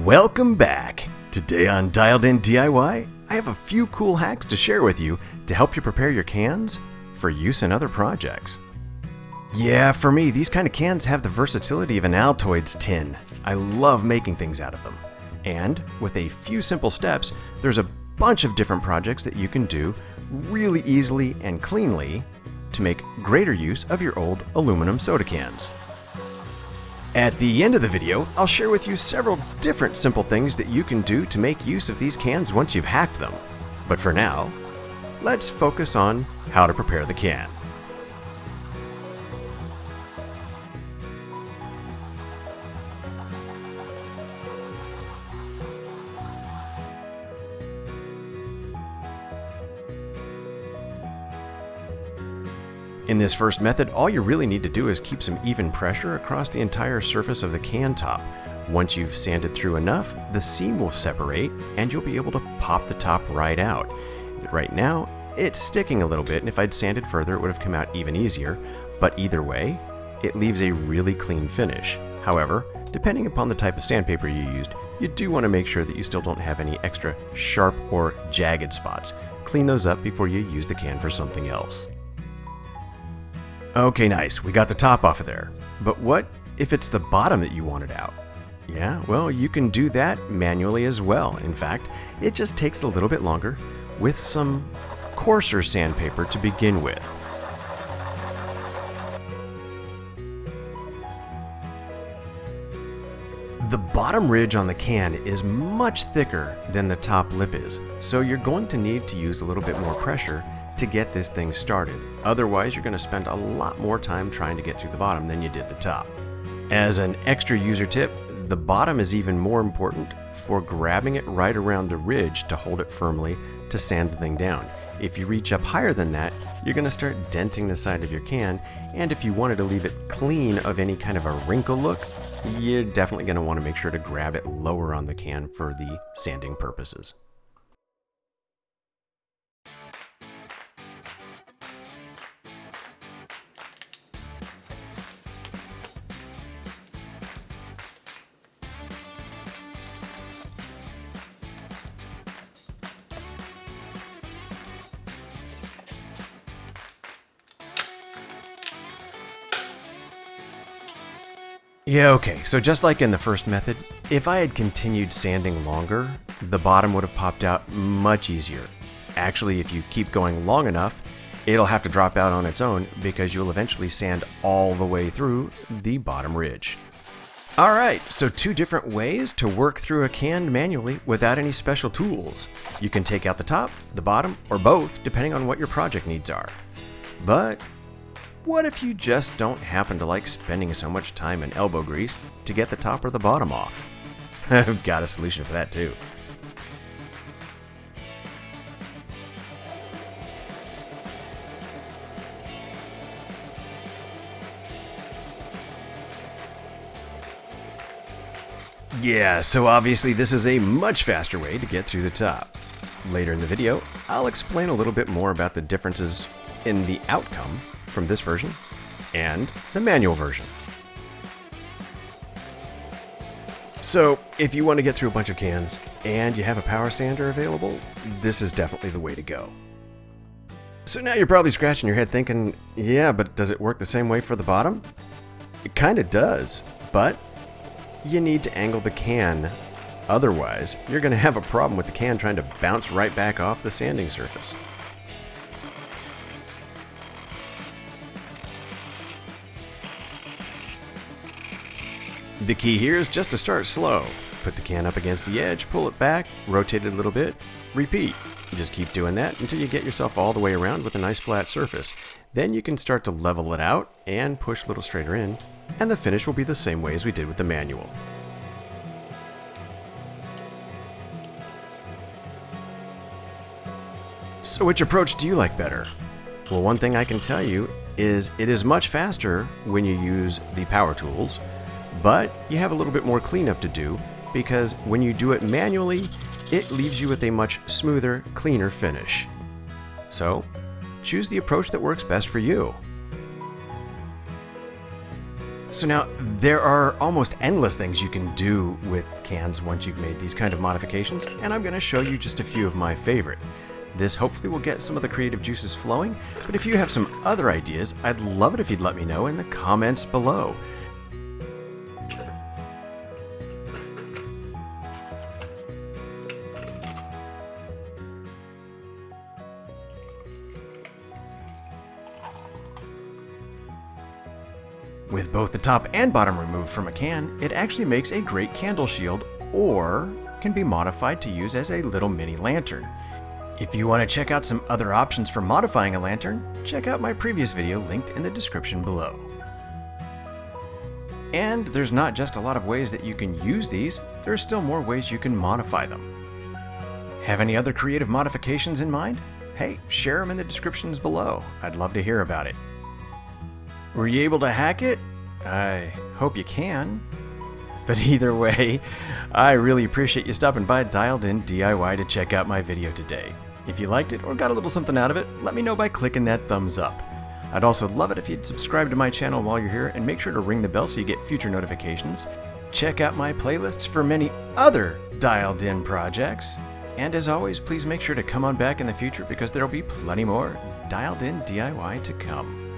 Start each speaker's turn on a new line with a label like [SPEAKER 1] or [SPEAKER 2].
[SPEAKER 1] Welcome back! Today on Dialed In DIY, I have a few cool hacks to share with you to help you prepare your cans for use in other projects. Yeah, for me, these kind of cans have the versatility of an Altoid tin. I love making things out of them. And with a few simple steps, there's a bunch of different projects that you can do really easily and cleanly to make greater use of your old aluminum soda cans. At the end of the video, I'll share with you several different simple things that you can do to make use of these cans once you've hacked them. But for now, let's focus on how to prepare the can. In this first method, all you really need to do is keep some even pressure across the entire surface of the can top. Once you've sanded through enough, the seam will separate and you'll be able to pop the top right out. Right now, it's sticking a little bit, and if I'd sanded further, it would have come out even easier, but either way, it leaves a really clean finish. However, depending upon the type of sandpaper you used, you do want to make sure that you still don't have any extra sharp or jagged spots. Clean those up before you use the can for something else. Okay, nice. We got the top off of there. But what if it's the bottom that you wanted out? Yeah, well, you can do that manually as well. In fact, it just takes a little bit longer with some coarser sandpaper to begin with. The bottom ridge on the can is much thicker than the top lip is, so you're going to need to use a little bit more pressure to get this thing started. Otherwise, you're going to spend a lot more time trying to get through the bottom than you did the top. As an extra user tip, the bottom is even more important for grabbing it right around the ridge to hold it firmly to sand the thing down. If you reach up higher than that, you're going to start denting the side of your can, and if you wanted to leave it clean of any kind of a wrinkle look, you're definitely going to want to make sure to grab it lower on the can for the sanding purposes. Yeah, okay, so just like in the first method, if I had continued sanding longer, the bottom would have popped out much easier. Actually, if you keep going long enough, it'll have to drop out on its own because you'll eventually sand all the way through the bottom ridge. Alright, so two different ways to work through a can manually without any special tools. You can take out the top, the bottom, or both, depending on what your project needs are. But what if you just don't happen to like spending so much time in elbow grease to get the top or the bottom off? I've got a solution for that too. Yeah, so obviously this is a much faster way to get through the top. Later in the video, I'll explain a little bit more about the differences in the outcome from this version and the manual version. So if you want to get through a bunch of cans and you have a power sander available, this is definitely the way to go. So now you're probably scratching your head thinking, yeah, but does it work the same way for the bottom? It kind of does, but you need to angle the can. Otherwise, you're going to have a problem with the can trying to bounce right back off the sanding surface. The key here is just to start slow. Put the can up against the edge, pull it back, rotate it a little bit, repeat. Just keep doing that until you get yourself all the way around with a nice flat surface. Then you can start to level it out and push a little straighter in, and the finish will be the same way as we did with the manual. So which approach do you like better? Well, one thing I can tell you is it is much faster when you use the power tools, but you have a little bit more cleanup to do because when you do it manually, it leaves you with a much smoother, cleaner finish. So, choose the approach that works best for you. So now, there are almost endless things you can do with cans once you've made these kind of modifications, and I'm going to show you just a few of my favorite. This hopefully will get some of the creative juices flowing, but if you have some other ideas, I'd love it if you'd let me know in the comments below. With both the top and bottom removed from a can, it actually makes a great candle shield, or can be modified to use as a little mini lantern. If you want to check out some other options for modifying a lantern, check out my previous video linked in the description below. And there's not just a lot of ways that you can use these, there's still more ways you can modify them. Have any other creative modifications in mind? Hey, share them in the descriptions below. I'd love to hear about it. Were you able to hack it? I hope you can. But either way, I really appreciate you stopping by Dialed In DIY to check out my video today. If you liked it or got a little something out of it, let me know by clicking that thumbs up. I'd also love it if you'd subscribe to my channel while you're here and make sure to ring the bell so you get future notifications. Check out my playlists for many other Dialed In projects. And as always, please make sure to come on back in the future because there'll be plenty more Dialed In DIY to come.